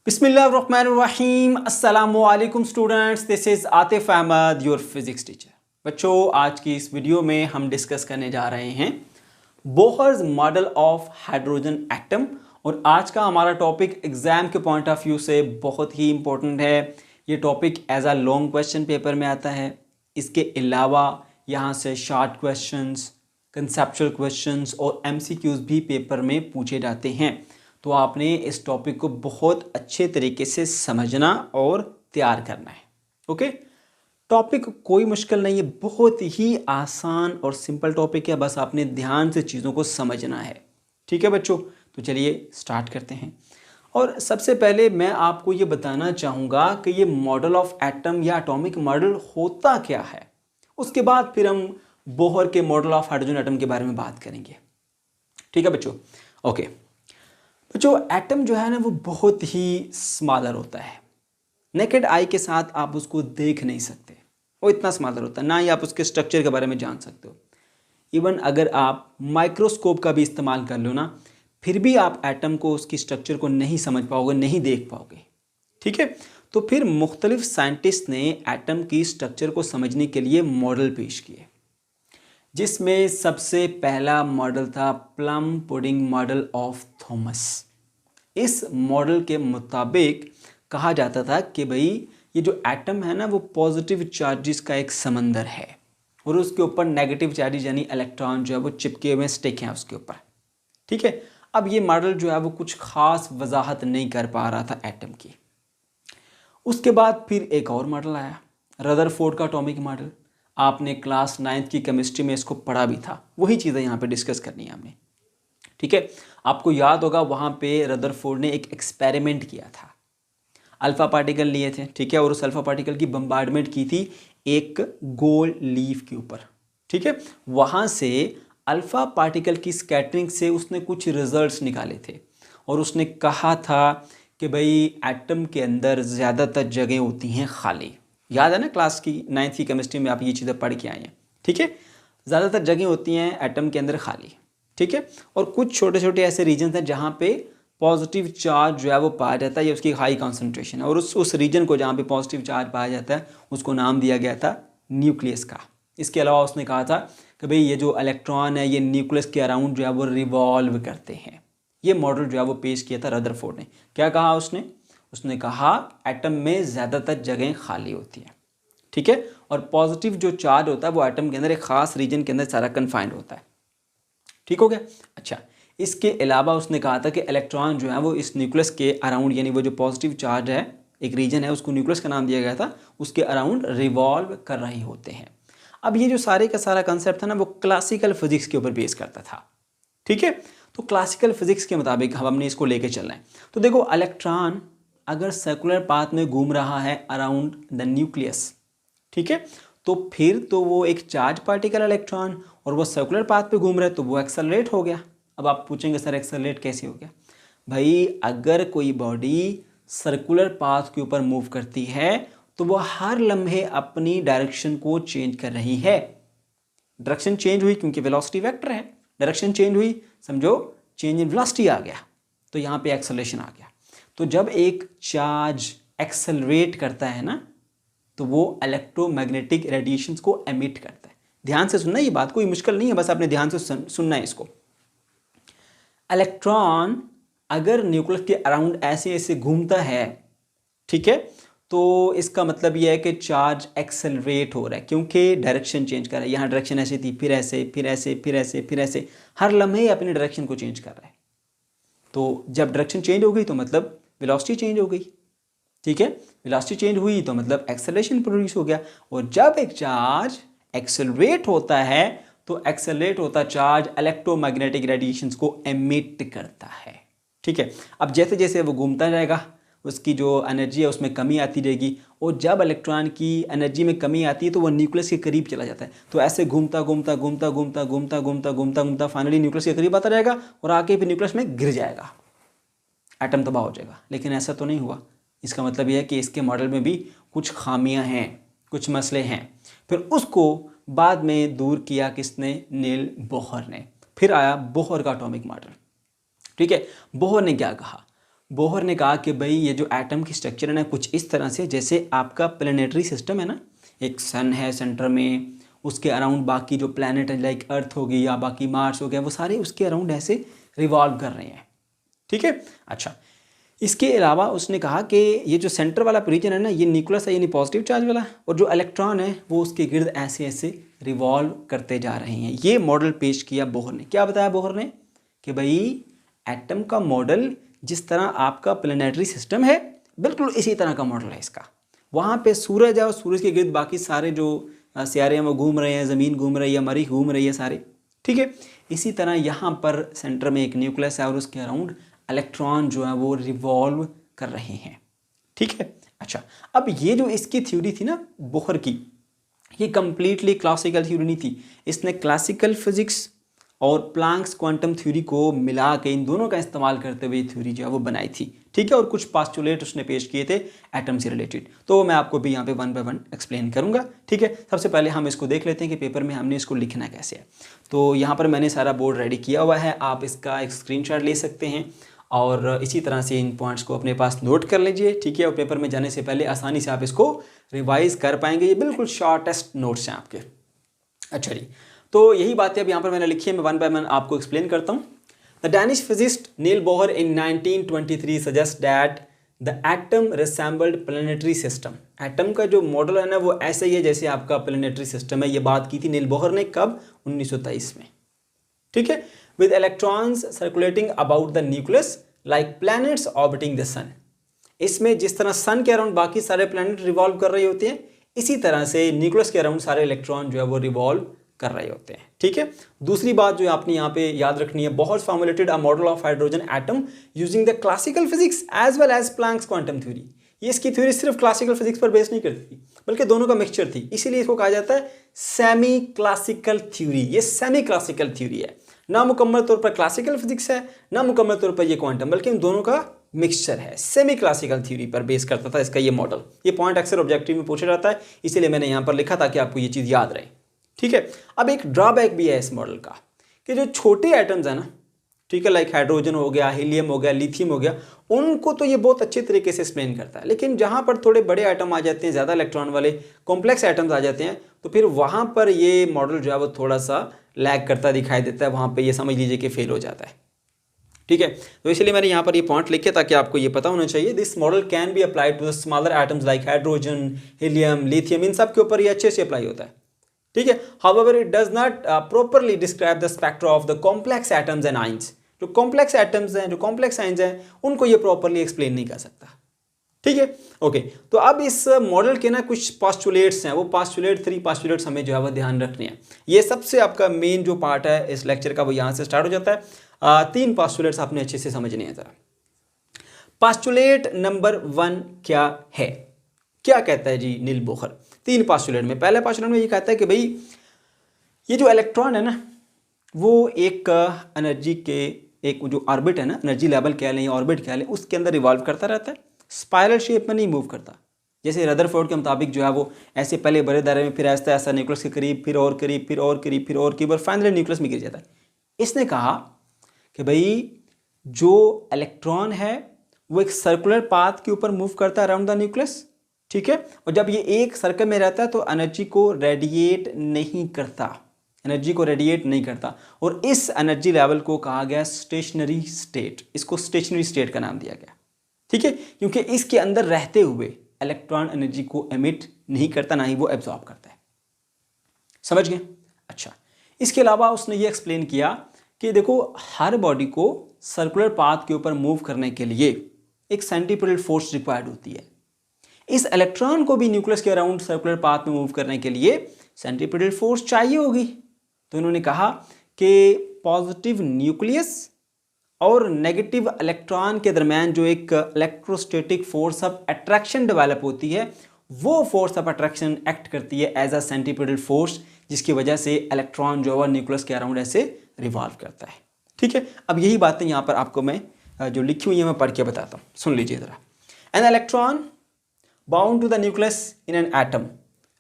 बिस्मिल्लाहिर्रहमानिर्रहीम अस्सलामुअलैकुम students, this is Atif Ahmad your physics teacher. बच्चों, आज की इस वीडियो में हम डिस्कस करने जा रहे हैं Bohr's model of hydrogen atom. और आज का हमारा टॉपिक एग्जाम के पॉइंट ऑफ व्यू से बहुत ही इंपॉर्टेंट है। ये topic as a long question paper में आता है। इसके अलावा यहाँ से शॉर्ट क्वेश्चंस, कंसेप्चुअल क्वेश्चंस और एमसीक्यूज भी पेपर में पूछे जाते हैं। तो आपने इस टॉपिक को बहुत अच्छे तरीके से समझना और तैयार करना है। ओके, टॉपिक कोई मुश्किल नहीं है, बहुत ही आसान और सिंपल टॉपिक है, बस आपने ध्यान से चीज़ों को समझना है। ठीक है बच्चों, तो चलिए स्टार्ट करते हैं। और सबसे पहले मैं आपको ये बताना चाहूँगा कि ये मॉडल ऑफ एटम या एटॉमिक मॉडल होता क्या है। उसके बाद फिर हम बोहर के मॉडल ऑफ हाइड्रोजन एटम के बारे में बात करेंगे। ठीक है बच्चों, ओके। जो एटम जो है ना वो बहुत ही स्मॉलर होता है। नेकेड आई के साथ आप उसको देख नहीं सकते, वो इतना स्मॉलर होता है, ना ही आप उसके स्ट्रक्चर के बारे में जान सकते हो। इवन अगर आप माइक्रोस्कोप का भी इस्तेमाल कर लो ना, फिर भी आप एटम को, उसकी स्ट्रक्चर को नहीं समझ पाओगे, नहीं देख पाओगे। ठीक है, तो फिर मुख्तलिफ साइंटिस्ट ने एटम की स्ट्रक्चर को समझने के लिए मॉडल पेश किए, जिसमें सबसे पहला मॉडल था plum pudding model of Thomas. इस मॉडल के मुताबिक कहा जाता था कि भाई ये जो एटम है ना वो पॉजिटिव चार्जेस का एक समंदर है और उसके ऊपर नेगेटिव चार्जेस यानी इलेक्ट्रॉन जो है वो चिपके हुए स्टिक हैं उसके ऊपर। ठीक है, अब ये मॉडल जो है वो कुछ खास वजाहत नहीं कर पा रहा था एटम की। उसके बाद फिर एक और मॉडल आया, रदरफोर्ड का एटॉमिक मॉडल। आपने क्लास 9th की केमिस्ट्री में इसको पढ़ा भी था, वही चीज़ें यहाँ पे डिस्कस करनी है हमने। ठीक है, आपको याद होगा वहाँ पे रदरफोर्ड ने एक एक्सपेरिमेंट किया था, अल्फ़ा पार्टिकल लिए थे। ठीक है, और उस अल्फ़ा पार्टिकल की बम्बार्डमेंट की थी एक गोल लीफ के ऊपर। ठीक है, वहाँ से अल्फ़ा पार्टिकल की स्कैटरिंग से उसने कुछ रिजल्ट्स निकाले थे और उसने कहा था कि भाई एटम के अंदर ज़्यादातर जगह होती हैं खाली। याद है ना, क्लास की 9th की केमिस्ट्री में आप ये चीज़ें पढ़ के आए हैं। ठीक है, ज़्यादातर जगह होती हैं एटम के अंदर खाली। ठीक है, और कुछ छोटे छोटे ऐसे रीजन हैं जहाँ पे पॉजिटिव चार्ज जो है वो पाया जाता है, या उसकी हाई कॉन्सेंट्रेशन है। और उस रीजन को जहाँ पे पॉजिटिव चार्ज पाया जाता है उसको नाम दिया गया था न्यूक्लियस का। इसके अलावा उसने कहा था कि भाई ये जो इलेक्ट्रॉन है ये न्यूक्लियस के अराउंड जो है वो रिवॉल्व करते हैं। ये मॉडल जो है वो पेश किया था रदरफोर्ड ने। क्या कहा उसने कहा एटम में ज़्यादातर जगह खाली होती हैं। ठीक है, और पॉजिटिव जो चार्ज होता है वो एटम के अंदर एक ख़ास रीजन के अंदर सारा कन्फाइंड होता है। ठीक हो गया। अच्छा, इसके अलावा उसने कहा था कि इलेक्ट्रॉन जो है वो इस न्यूक्लियस के अराउंड, यानी वो जो पॉजिटिव चार्ज है एक रीजन है उसको न्यूक्लियस का नाम दिया गया था, उसके अराउंड रिवॉल्व कर रहे होते हैं। अब ये जो सारे का सारा कंसेप्ट था ना वो क्लासिकल फिजिक्स के ऊपर बेस करता था। ठीक है, तो क्लासिकल फिजिक्स के मुताबिक हमने इसको लेके चलना है। तो देखो, इलेक्ट्रॉन अगर सर्कुलर पाथ में घूम रहा है अराउंड द न्यूक्लियस, ठीक है, तो फिर तो वो एक चार्ज पार्टिकल इलेक्ट्रॉन और वो सर्कुलर पाथ पे घूम रहा है तो वो एक्सेलरेट हो गया। अब आप पूछेंगे सर एक्सेलरेट कैसे हो गया? भाई अगर कोई बॉडी सर्कुलर पाथ के ऊपर मूव करती है तो वो हर लम्हे अपनी डायरेक्शन को चेंज कर रही है। डायरेक्शन चेंज हुई क्योंकि वेलोसिटी वेक्टर है, डायरेक्शन चेंज हुई, समझो चेंज इन वेलोसिटी आ गया, तो यहाँ पे एक्सेलरेशन आ गया। तो जब एक चार्ज एक्सेलरेट करता है ना तो वो इलेक्ट्रोमैग्नेटिक रेडिएशंस को एमिट करता है। ध्यान से सुनना, ये बात कोई मुश्किल नहीं है, बस आपने ध्यान से सुनना है इसको। इलेक्ट्रॉन अगर न्यूक्लियस के अराउंड ऐसे ऐसे घूमता है, ठीक है, तो इसका मतलब यह है कि चार्ज एक्सेलरेट हो रहा है क्योंकि डायरेक्शन चेंज कर रहा है। यहाँ डायरेक्शन ऐसी थी, फिर ऐसे, फिर ऐसे, फिर ऐसे, फिर ऐसे, हर लम्हे अपनी डायरेक्शन को चेंज कर रहा है। तो जब डायरेक्शन चेंज हो गई तो मतलब वेलोसिटी चेंज हो गई। ठीक है, वेलोसिटी चेंज हुई तो मतलब एक्सेलरेशन प्रोड्यूस हो गया। और जब एक चार्ज एक्सेलरेट होता है तो एक्सेलरेट होता चार्ज इलेक्ट्रोमैग्नेटिक रेडिएशंस को एमिट करता है। ठीक है, अब जैसे जैसे वो घूमता जाएगा उसकी जो एनर्जी है उसमें कमी आती रहेगी, और जब इलेक्ट्रॉन की एनर्जी में कमी आती है तो वो न्यूक्लियस के करीब चला जाता है। तो ऐसे घूमता घूमता घूमता घूमता घूमता घूमता घूमता घूमता फाइनली न्यूक्लियस के करीब आता रहेगा और आके फिर न्यूक्लियस में गिर जाएगा, एटम तबाह हो जाएगा। लेकिन ऐसा तो नहीं हुआ। इसका मतलब यह है कि इसके मॉडल में भी कुछ खामियां हैं, कुछ मसले हैं। फिर उसको बाद में दूर किया किसने? नील बोहर ने। फिर आया बोहर का एटॉमिक मॉडल। ठीक है, बोहर ने क्या कहा? बोहर ने कहा कि भाई ये जो एटम की स्ट्रक्चर है ना कुछ इस तरह से जैसे आपका प्लेनेटरी सिस्टम है ना, एक सन है सेंटर में, उसके अराउंड बाकी जो प्लैनेट है लाइक अर्थ हो गई या बाकी मार्स हो गया, वो सारे उसके अराउंड ऐसे रिवॉल्व कर रहे हैं। ठीक है, अच्छा इसके अलावा उसने कहा कि ये जो सेंटर वाला रीजन है ना, ये न्यूक्लियस है यानी पॉजिटिव चार्ज वाला, और जो इलेक्ट्रॉन है वो उसके गिर्द ऐसे ऐसे रिवॉल्व करते जा रहे हैं। ये मॉडल पेश किया बोहर ने। क्या बताया बोहर ने कि भाई एटम का मॉडल जिस तरह आपका प्लेनेटरी सिस्टम है बिल्कुल इसी तरह का मॉडल है इसका। वहाँ पे सूरज है और सूरज के गिर्द बाकी सारे जो सियारे हैं वो घूम रहे हैं, ज़मीन घूम रही है, मरीख घूम रही है सारे। ठीक है, इसी तरह यहाँ पर सेंटर में एक न्यूक्लियस है और उसके अराउंड इलेक्ट्रॉन जो है वो रिवॉल्व कर रहे हैं। ठीक है, अच्छा अब ये जो इसकी थ्योरी थी ना बोहर की, ये कंप्लीटली क्लासिकल थ्योरी नहीं थी। इसने क्लासिकल फिजिक्स और प्लैंक्स क्वांटम थ्योरी को मिला के इन दोनों का इस्तेमाल करते हुए थ्योरी जो है वो बनाई थी। ठीक है, और कुछ पास्टुलेट उसने पेश किए थे एटम से रिलेटेड, तो मैं आपको भी यहाँ पे वन बाय वन एक्सप्लेन करूँगा। ठीक है, सबसे पहले हम इसको देख लेते हैं कि पेपर में हमने इसको लिखना कैसे है। तो यहाँ पर मैंने सारा बोर्ड रेडी किया हुआ है, आप इसका एक स्क्रीनशॉट ले सकते हैं और इसी तरह से इन पॉइंट्स को अपने पास नोट कर लीजिए। ठीक है, और पेपर में जाने से पहले आसानी से आप इसको रिवाइज कर पाएंगे। ये बिल्कुल शॉर्टेस्ट नोट्स हैं आपके। अच्छा जी, तो यही बातें अब यहाँ पर मैंने लिखी है, मैं वन बाय वन आपको एक्सप्लेन करता हूँ। The Danish physicist Niels Bohr in 1923 suggest that the atom resembled planetary system. Atom का जो मॉडल है ना वो ऐसे ही है जैसे आपका प्लेनेटरी सिस्टम है। ये बात की थी नील बोहर ने, कब? 1923 में। ठीक है, with electrons circulating about the nucleus like planets orbiting the sun। इसमें जिस तरह सन के अराउंड बाकी सारे प्लैनेट रिवॉल्व कर रहे होते हैं, इसी तरह से न्यूक्लियस के अराउंड सारे इलेक्ट्रॉन जो है वो रिवॉल्व कर रहे होते हैं। ठीक है, दूसरी बात जो आपने यहाँ पे याद रखनी है, Bohr formulated a model of hydrogen atom using the classical physics as well as Planck's quantum theory. ये इसकी थ्योरी सिर्फ क्लासिकल फिजिक्स पर बेस नहीं करती थी बल्कि दोनों का मिक्सचर थी, इसीलिए इसको कहा जाता है सेमी क्लासिकल थ्योरी। ये सेमी क्लासिकल थ्योरी है, ना मुकम्मल तौर पर क्लासिकल फिजिक्स है ना मुकम्मल तौर पर ये क्वांटम, बल्कि इन दोनों का मिक्सचर है। सेमी क्लासिकल थ्योरी पर बेस करता था इसका ये मॉडल। ये पॉइंट अक्सर ऑब्जेक्टिव में पूछा जाता है, इसीलिए मैंने यहाँ पर लिखा ताकि आपको ये चीज़ याद रहे। ठीक है, अब एक ड्रॉबैक भी है इस मॉडल का कि जो छोटे एटम्स हैं ना, ठीक है, लाइक हाइड्रोजन हो गया, हीलियम हो गया, लिथियम हो गया, उनको तो ये बहुत अच्छे तरीके से एक्सप्लेन करता है। लेकिन जहाँ पर थोड़े बड़े आइटम आ जाते हैं, ज़्यादा इलेक्ट्रॉन वाले कॉम्प्लेक्स आइटम्स आ जाते हैं, तो फिर वहाँ पर ये मॉडल जो है वो थोड़ा सा लैग करता दिखाई देता है। वहाँ पर ये समझ लीजिए कि फेल हो जाता है। ठीक है, तो इसलिए मैंने यहाँ पर ये पॉइंट लिखे ताकि आपको ये पता होना चाहिए। This model can be applied to the smaller atoms like hydrogen, helium, lithium, इन सब के ऊपर ये अच्छे से अप्लाई होता है। ठीक है, however it does not properly describe the spectra of the complex atoms and ions। जो कॉम्प्लेक्स एटम्स हैं, जो कॉम्प्लेक्स आइंस हैं, उनको ये प्रॉपरली एक्सप्लेन नहीं कर सकता। ठीक है, ओके, तो अब इस मॉडल के ना कुछ पास्टुलेट्स हैं, वो पास्टुलेट 3 पास्टुलेट्स हमें जो है वो ध्यान रखने हैं। ये सबसे आपका मेन जो पार्ट है इस लेक्चर का वो यहाँ से स्टार्ट हो जाता है। 3 पास्टुलेट्स आपने अच्छे से समझने हैं जरा। पास्टुलेट नंबर 1 क्या है? क्या कहता है जी नील बोहर? 3 पास्टुलेट में, पहले पास्टुलेट में ये कहता है कि भाई ये जो इलेक्ट्रॉन है ना वो एक एनर्जी के एक जो ऑर्बिट है ना, एनर्जी लेवल कह लें या ऑर्बिट कह लें, उसके अंदर रिवॉल्व करता रहता है, स्पाइरल शेप में नहीं मूव करता। जैसे रदरफोर्ड के मुताबिक जो है वो ऐसे पहले बड़े दायरे में, फिर ऐसा ऐसा न्यूक्लियस के करीब, फिर और करीब, फिर और करीब, फिर और करीब, और फाइनली न्यूक्लियस में गिर जाता है। इसने कहा कि भाई जो इलेक्ट्रॉन है वो एक सर्कुलर पाथ के ऊपर मूव करता है अराउंड द न्यूक्लियस। ठीक है, और जब ये एक सर्कल में रहता है तो एनर्जी को रेडिएट नहीं करता, एनर्जी को रेडिएट नहीं करता, और इस एनर्जी लेवल को कहा गया स्टेशनरी स्टेट। इसको स्टेशनरी स्टेट का नाम दिया गया। ठीक है, क्योंकि इसके अंदर रहते हुए इलेक्ट्रॉन एनर्जी को एमिट नहीं करता, ना ही वो एब्जॉर्ब करता है। समझ गए? अच्छा, इसके अलावा उसने ये एक्सप्लेन किया कि देखो हर बॉडी को सर्कुलर पाथ के ऊपर मूव करने के लिए एक सेंट्रीपिटल फोर्स रिक्वायर्ड होती है। इस इलेक्ट्रॉन को भी न्यूक्लियस के अराउंड सर्कुलर पाथ में मूव करने के लिए सेंट्रीपिटल फोर्स चाहिए होगी। तो इन्होंने कहा कि पॉजिटिव न्यूक्लियस और नेगेटिव इलेक्ट्रॉन के दरमियान जो एक electrostatic force of attraction develop होती है, वो फोर्स ऑफ अट्रैक्शन एक्ट करती है एज अ सेंट्रीपिटल फोर्स, जिसकी वजह से इलेक्ट्रॉन जो है न्यूक्लियस के अराउंड ऐसे रिवॉल्व करता है। ठीक है, अब यही बातें यहाँ पर आपको मैं जो लिखी हुई है मैं पढ़ के बताता हूँ, सुन लीजिए ज़रा। An electron bound to the nucleus in an atom.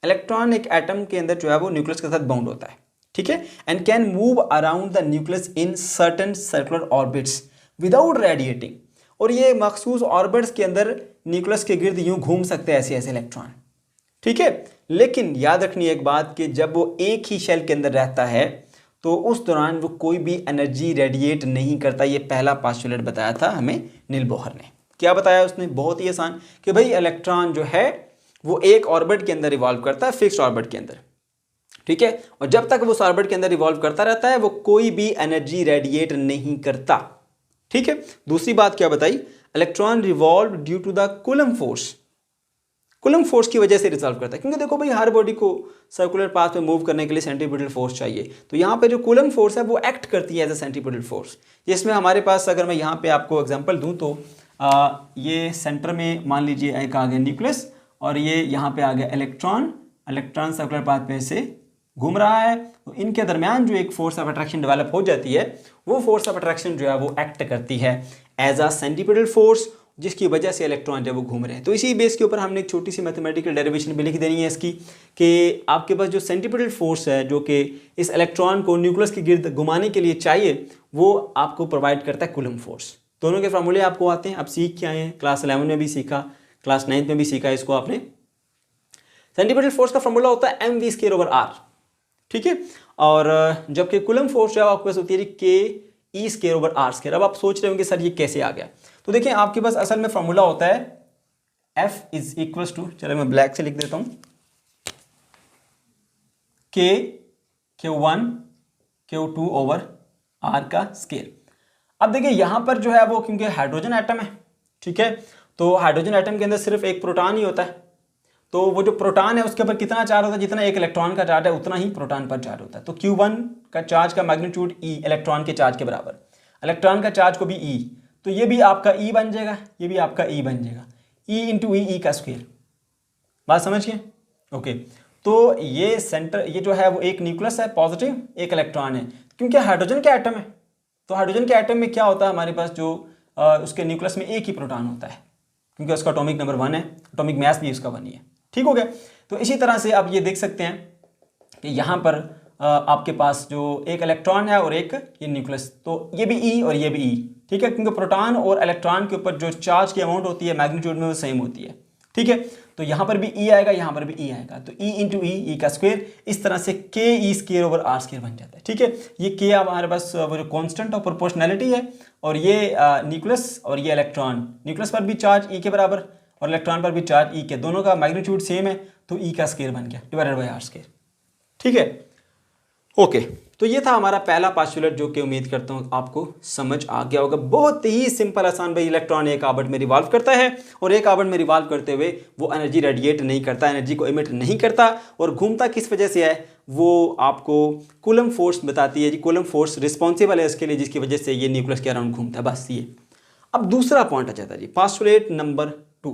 Electron एक एटम के अंदर जो है वो न्यूक्लियस के साथ बाउंड होता है। ठीक है, and can move around the nucleus in certain circular orbits without radiating. और ये मखसूस ऑर्बिट्स के अंदर न्यूक्लियस के गिर्द यूं घूम सकते हैं ऐसे ऐसे इलेक्ट्रॉन, ठीक है। लेकिन याद रखनी एक बात कि जब वो एक ही शेल के अंदर रहता है तो उस दौरान वो कोई भी एनर्जी रेडिएट नहीं करता। ये पहला पोस्टुलेट बताया था हमें नील बोहर ने। क्या बताया उसने? बहुत ही आसान कि भाई इलेक्ट्रॉन जो है वो एक ऑर्बिट के अंदर रिवॉल्व करता है, फिक्स्ड ऑर्बिट के अंदर, ठीक है। और जब तक वो उस ऑर्बिट के अंदर रिवॉल्व करता रहता है वो कोई भी एनर्जी रेडिएट नहीं करता, ठीक है। दूसरी बात क्या बताई? Electron revolve due to the coulomb force. Coulomb force की वजह से रिजॉल्व करता है, क्योंकि देखो भाई हर बॉडी को सर्कुलर पाथ में मूव करने के लिए सेंट्रीपिटल फोर्स चाहिए। तो यहाँ पे जो कूलम फोर्स है वो एक्ट करती है एज अ सेंट्रीपिटल फोर्स। जिसमें हमारे पास अगर मैं यहाँ पे आपको एग्जांपल दूँ तो ये सेंटर में मान लीजिए एक आ गया न्यूक्लियस और ये यहाँ पे आ गया इलेक्ट्रॉन। इलेक्ट्रॉन सर्कुलर पाथ पे से घूम रहा है, तो इनके दरमियान जो एक फोर्स ऑफ अट्रैक्शन डेवलप हो जाती है वो फोर्स ऑफ अट्रैक्शन जो है वो एक्ट करती है एज अ सेंट्रीपिटल फोर्स, जिसकी वजह से इलेक्ट्रॉन जो वो घूम रहे हैं। तो इसी बेस के ऊपर हमने एक छोटी सी मैथमेटिकल डेरिवेशन भी लिख देनी है इसकी कि आपके पास जो सेंट्रीपिटल फोर्स है जो कि इस इलेक्ट्रॉन को न्यूक्लियस के गिर्द घुमाने के लिए चाहिए वो आपको प्रोवाइड करता है कूलम फोर्स। दोनों के फार्मूले आपको आते हैं, आप सीख के आए हैं, क्लास 11 में भी सीखा, क्लास 9 में भी सीखा इसको आपने। सेंट्रीपिटल फोर्स का फार्मूला होता है mv²/r, ठीक है। और जबकि कूलम फोर्स जो है आपके पास होती है ke²/r²। अब आप सोच रहे होंगे सर ये कैसे आ गया? तो देखिए आपके पास असल में फॉर्मूला होता है F = चलो मैं ब्लैक से लिख देता हूं, Q1 Q2/r का स्केल। अब देखिए यहां पर जो है वो क्योंकि हाइड्रोजन एटम है, ठीक है, तो हाइड्रोजन एटम के अंदर सिर्फ एक प्रोटॉन ही होता है। तो वो जो प्रोटॉन है उसके ऊपर कितना चार्ज होता है? जितना एक इलेक्ट्रॉन का चार्ज है उतना ही प्रोटॉन पर चार्ज होता है। तो Q1 का चार्ज का मैग्नीट्यूड E इलेक्ट्रॉन के चार्ज के बराबर, इलेक्ट्रॉन का चार्ज को भी E, तो ये भी आपका E बन जाएगा, ये भी आपका E बन जाएगा, E × E का स्क्वायर। बात समझिए? ओके। तो ये सेंटर, ये जो है वो एक न्यूक्लियस है पॉजिटिव, एक इलेक्ट्रॉन है, क्योंकि हाइड्रोजन के एटम है। तो हाइड्रोजन के एटम में क्या होता है हमारे पास जो उसके न्यूक्लियस में एक ही प्रोटॉन होता है, क्योंकि उसका एटॉमिक नंबर 1 है, एटॉमिक मास भी उसका 1 ही है, ठीक हो गया। तो इसी तरह से आप ये देख सकते हैं कि यहाँ पर आपके पास जो एक इलेक्ट्रॉन है और एक ये न्यूक्लियस, तो ये भी E और ये भी E, ठीक है, क्योंकि प्रोटॉन और इलेक्ट्रॉन के ऊपर जो चार्ज की अमाउंट होती है मैग्नीट्यूड में वो सेम होती है, ठीक है। तो यहाँ पर भी E आएगा, यहाँ पर भी E आएगा, तो E × E का स्क्वायर, इस तरह से ke²/r² बन जाता है, ठीक है। ये K हमारे पास वो जो कॉन्स्टेंट ऑफ प्रोपोर्शनैलिटी है, और ये न्यूक्लियस और ये इलेक्ट्रॉन, न्यूक्लियस पर भी चार्ज E के बराबर और इलेक्ट्रॉन पर भी चार्ज E के, दोनों का मैग्नीट्यूड सेम है, तो E का स्क्वायर बन गया /r², ठीक है। ओके, तो ये था हमारा पहला पोस्टुलेट जो कि उम्मीद करता हूँ आपको समझ आ गया होगा। बहुत ही सिंपल आसान भाई, इलेक्ट्रॉन एक ऑर्बिट में रिवॉल्व करता है और एक ऑर्बिट में रिवॉल्व करते हुए वो एनर्जी रेडिएट नहीं करता, एनर्जी को इमिट नहीं करता, और घूमता किस वजह से है वो आपको कूलम फोर्स बताती है जी। कूलम फोर्स रिस्पॉन्सिबल है इसके लिए, जिसकी वजह से ये न्यूक्लियस के अराउंड घूमता है, बस ये। अब दूसरा पॉइंट आ जाता है जी, पोस्टुलेट नंबर 2।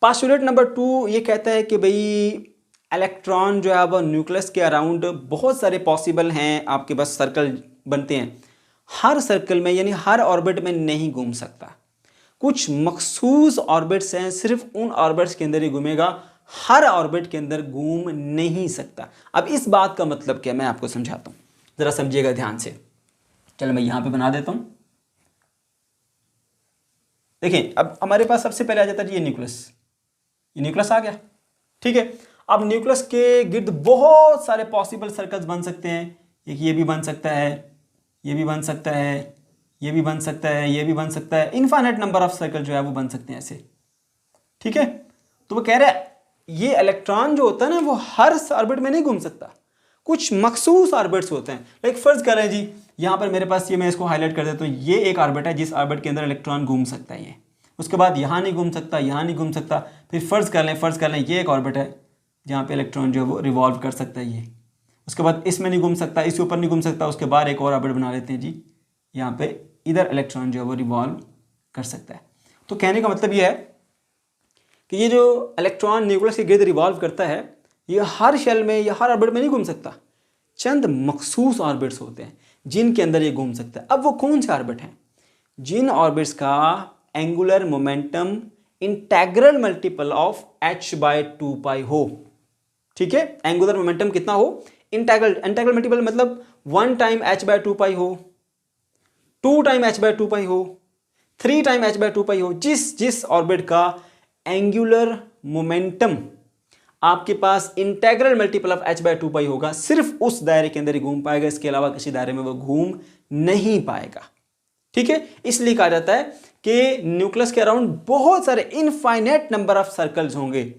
पोस्टुलेट नंबर 2 ये कहता है कि भाई इलेक्ट्रॉन जो है वो न्यूक्लियस के अराउंड बहुत सारे पॉसिबल हैं, आपके पास सर्कल बनते हैं, हर सर्कल में यानी हर ऑर्बिट में नहीं घूम सकता। कुछ मखसूस ऑर्बिट्स हैं, सिर्फ उन ऑर्बिट्स के अंदर ही घूमेगा, हर ऑर्बिट के अंदर घूम नहीं सकता। अब इस बात का मतलब क्या, मैं आपको समझाता हूँ, जरा समझिएगा ध्यान से। चलो मैं यहां पे बना देता हूं। देखिए अब हमारे पास सबसे पहले आ जाता है ये न्यूक्लियस, ये न्यूक्लियस आ गया, ठीक है। अब न्यूक्लियस के गिर्द बहुत सारे पॉसिबल सर्कल्स बन सकते हैं, एक ये भी बन सकता है, ये भी बन सकता है, ये भी बन सकता है, ये भी बन सकता है, इनफाइनाइट नंबर ऑफ सर्कल जो है वो बन सकते हैं ऐसे, ठीक है। तो वो कह रहा है ये इलेक्ट्रॉन जो होता है ना वो हर ऑर्बिट में नहीं घूम सकता, कुछ मखसूस ऑर्बिट्स होते हैं। लाइक फर्ज करें जी, यहाँ पर मेरे पास ये, मैं इसको हाईलाइट कर देता हूँ, ये एक ऑर्बिट है जिस ऑर्बिट के अंदर इलेक्ट्रॉन घूम सकता है ये, उसके बाद यहाँ नहीं घूम सकता, यहाँ नहीं घूम सकता, फिर फर्ज कर लें ये एक ऑर्बिट है जहाँ पे इलेक्ट्रॉन जो है वो रिवॉल्व कर सकता है ये, उसके बाद इसमें नहीं घूम सकता, इसके ऊपर नहीं घूम सकता, उसके बाद एक और ऑर्बिट बना लेते हैं जी, यहाँ पे इधर इलेक्ट्रॉन जो है वो रिवॉल्व कर सकता है। तो कहने का मतलब ये है कि ये जो इलेक्ट्रॉन न्यूक्लियस के गिर्द रिवॉल्व करता है ये हर शेल में या हर ऑर्बिट में नहीं घूम सकता, चंद मखसूस ऑर्बिट्स होते हैं जिनके अंदर ये घूम सकता है। अब वो कौन से ऑर्बिट हैं? जिन ऑर्बिट्स का angular momentum integral multiple of h/2 पाई हो, ठीक है। एंगुलर मोमेंटम कितना हो? इंटेग्रल मल्टीपल मतलब 1 टाइम h/2 पाई हो, 2 टाइम h/2 पाई हो, 3 टाइम h/2 हो, जिस ऑर्बिट का एंगुलर मोमेंटम आपके पास इंटेग्रल मल्टीपल ऑफ h/2 होगा, सिर्फ उस दायरे के अंदर ही घूम पाएगा, इसके अलावा किसी दायरे में वो घूम नहीं पाएगा। ठीक है, इसलिए कहा जाता है कि न्यूक्लियस के अराउंड बहुत सारे इनफाइनाइट नंबर ऑफ सर्कल्स होंगे,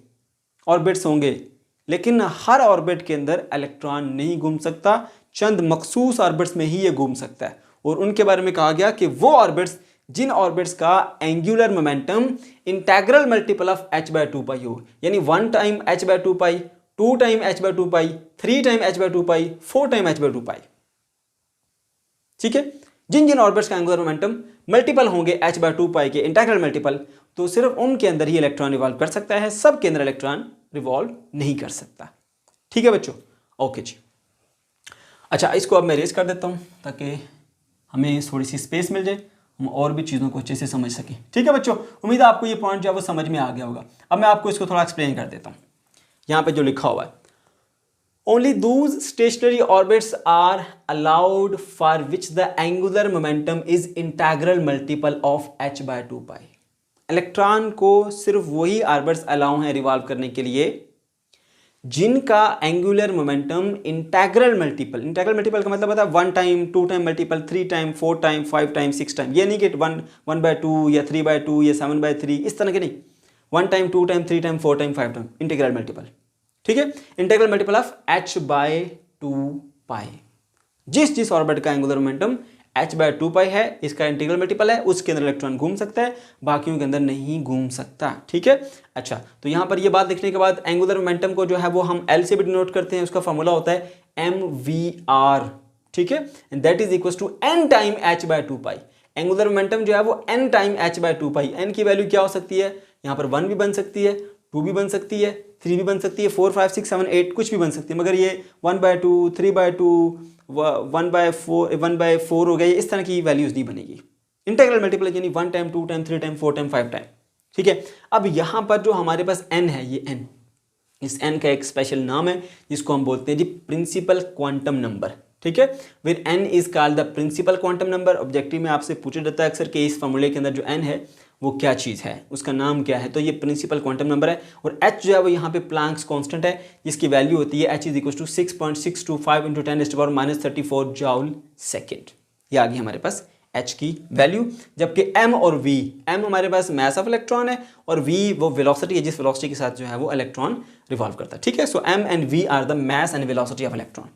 ऑर्बिट्स होंगे, लेकिन हर ऑर्बिट के अंदर इलेक्ट्रॉन नहीं घूम सकता, चंद मखसूस ऑर्बिट्स में ही ये घूम सकता है। और उनके बारे में कहा गया कि वो ऑर्बिट्स जिन ऑर्बिट्स का angular momentum integral multiple of h/2 हो, यानी 1 time h/2, 2 time h/2, 3 time h/2, 4 time h/2। ठीक है, जिन जिन ऑर्बिट्स का एंगुलर मोमेंटम मल्टीपल होंगे h/2 के इंटेग्रल मल्टीपल, तो सिर्फ उनके अंदर ही इलेक्ट्रॉन रिवॉल्व कर सकता है, सब के अंदर इलेक्ट्रॉन रिवॉल्व नहीं कर सकता। ठीक है बच्चों, ओके जी। अच्छा, इसको अब मैं रेज कर देता हूं ताकि हमें थोड़ी सी स्पेस मिल जाए, हम और भी चीज़ों को अच्छे से समझ सकें। ठीक है बच्चों, उम्मीद है आपको ये पॉइंट जो है वो समझ में आ गया होगा। अब मैं आपको इसको थोड़ा एक्सप्लेन कर देता हूँ। यहाँ पे जो लिखा हुआ है, only those stationary orbits are allowed for which the angular momentum is integral multiple of h/2। Electron को सिर्फ वही ऑर्बिट्स अलाउ हैं रिवॉल्व करने के लिए जिनका एंगुलर मोमेंटम इंटेग्रल मल्टीपल का मतलब होता है 1 time, 2 time multiple, 3 time, 4 time, 5 time, 6 time. ये नहीं कि 1/2 या 3/2 या 7/3, इस तरह के नहीं। 1 time, 2 time, 3 time, 4 time, 5 time, integral multiple. ठीक है, इंटीग्रल मल्टीपल ऑफ h/2। जिस ऑर्बिट का एंगुलर मोमेंटम h/2 है, इसका इंटीग्रल मल्टीपल है, उसके अंदर इलेक्ट्रॉन घूम सकता है, बाकियों के अंदर नहीं घूम सकता। ठीक है, अच्छा, तो यहां पर ये बात देखने के बाद एंगुलर मोमेंटम को जो है वो हम L से भी डिनोट करते हैं, उसका फॉर्मूला होता है mvr। ठीक है, and that is equal to n time h/2। Angular momentum जो है वो n टाइम h/2। n की वैल्यू क्या हो सकती है, यहां पर 1 भी बन सकती है, 2 भी बन सकती है, 3 भी बन सकती है, 4, 5, 6, 7, 8 कुछ भी बन सकती है, मगर ये 1/2, 3/2, 1/4 हो गया, इस तरह की वैल्यूज नहीं बनेगी। इंटीग्रल मल्टीपल यानी 1 time, 2 time, 3 time, 4 time, 5 time. ठीक है, अब यहां पर जो हमारे पास n है, ये n, इस n का एक स्पेशल नाम है जिसको हम बोलते हैं जी प्रिंसिपल क्वांटम नंबर। ठीक है, with n is called the principal quantum number. Objective में आपसे पूछा जाता है अक्सर कि इस फॉर्मूले के अंदर जो n है वो क्या चीज़ है, उसका नाम क्या है, तो ये प्रिंसिपल क्वांटम नंबर है। और h जो है वो यहाँ पे प्लैंक्स कांस्टेंट है, जिसकी वैल्यू होती है h is equal to 6.625 into 10⁻³ joule second. ये आ गई हमारे पास h की वैल्यू। जबकि m और v, m हमारे पास मास ऑफ इलेक्ट्रॉन है और v वो वेलोसिटी है, जिस वेलोसिटी के साथ जो है वो इलेक्ट्रॉन रिवॉल्व करता है। ठीक है, so m and v are the mass and velocity of electron.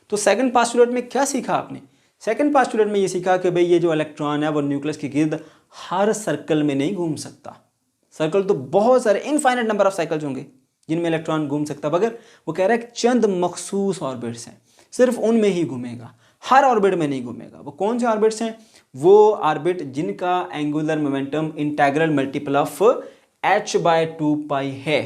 तो सेकंड पोस्टुलेट में क्या सीखा आपने? सेकंड पोस्टुलेट में ये सीखा कि भाई ये जो इलेक्ट्रॉन है वो न्यूक्लियस के गिर्द हर सर्कल में नहीं घूम सकता। सर्कल तो बहुत सारे इनफाइनाइट नंबर ऑफ साइकिल्स होंगे जिनमें इलेक्ट्रॉन घूम सकता, मगर वो कह रहा है कि चंद मखसूस ऑर्बिट्स हैं, सिर्फ उनमें ही घूमेगा, हर ऑर्बिट में नहीं घूमेगा। वो कौन से ऑर्बिट्स हैं? वो ऑर्बिट जिनका angular momentum integral multiple of h/2 है।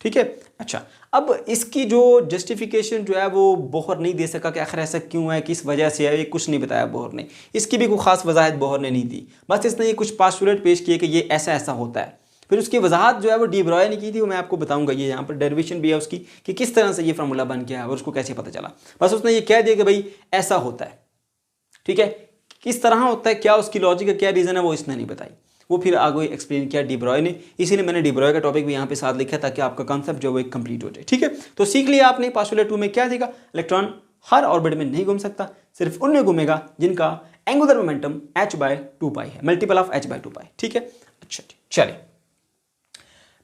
ठीक है, अच्छा, अब इसकी जो जस्टिफिकेशन जो है वो बोहर नहीं दे सका कि आखिर ऐसा क्यों है, किस वजह से है, ये कुछ नहीं बताया बोहर ने। इसकी भी कोई खास वजाहत बोहर ने नहीं दी, बस इसने ये कुछ पोस्टुलेट पेश किए कि ये ऐसा ऐसा होता है। फिर उसकी वजाहत जो है वो डी ब्रॉय ने की थी, वो मैं आपको बताऊंगा। ये यहाँ पर डेरिवेशन भी है उसकी कि किस तरह से ये फार्मूला बन गया है और उसको कैसे पता चला। बस उसने ये कह दिया कि भाई ऐसा होता है। ठीक है, किस तरह होता है, क्या उसकी लॉजिक है, क्या रीज़न है, वो इसने नहीं बताई। वो फिर आगे एक्सप्लेन किया डी ब्रॉय ने, इसीलिए मैंने डी ब्रॉय का टॉपिक भी यहाँ पे साथ लिखा ताकि आपका कॉन्सेप्ट जो वो एक कंप्लीट हो जाए। ठीक है, तो सीख लिया आपने पोस्टुलेट 2 में क्या देखा, इलेक्ट्रॉन हर ऑर्बिट में नहीं घूम सकता, सिर्फ उनमें घूमेगा जिनका एंगुलर मोमेंटम h/2 है, मल्टीपल ऑफ h/2। ठीक है, अच्छा चलिए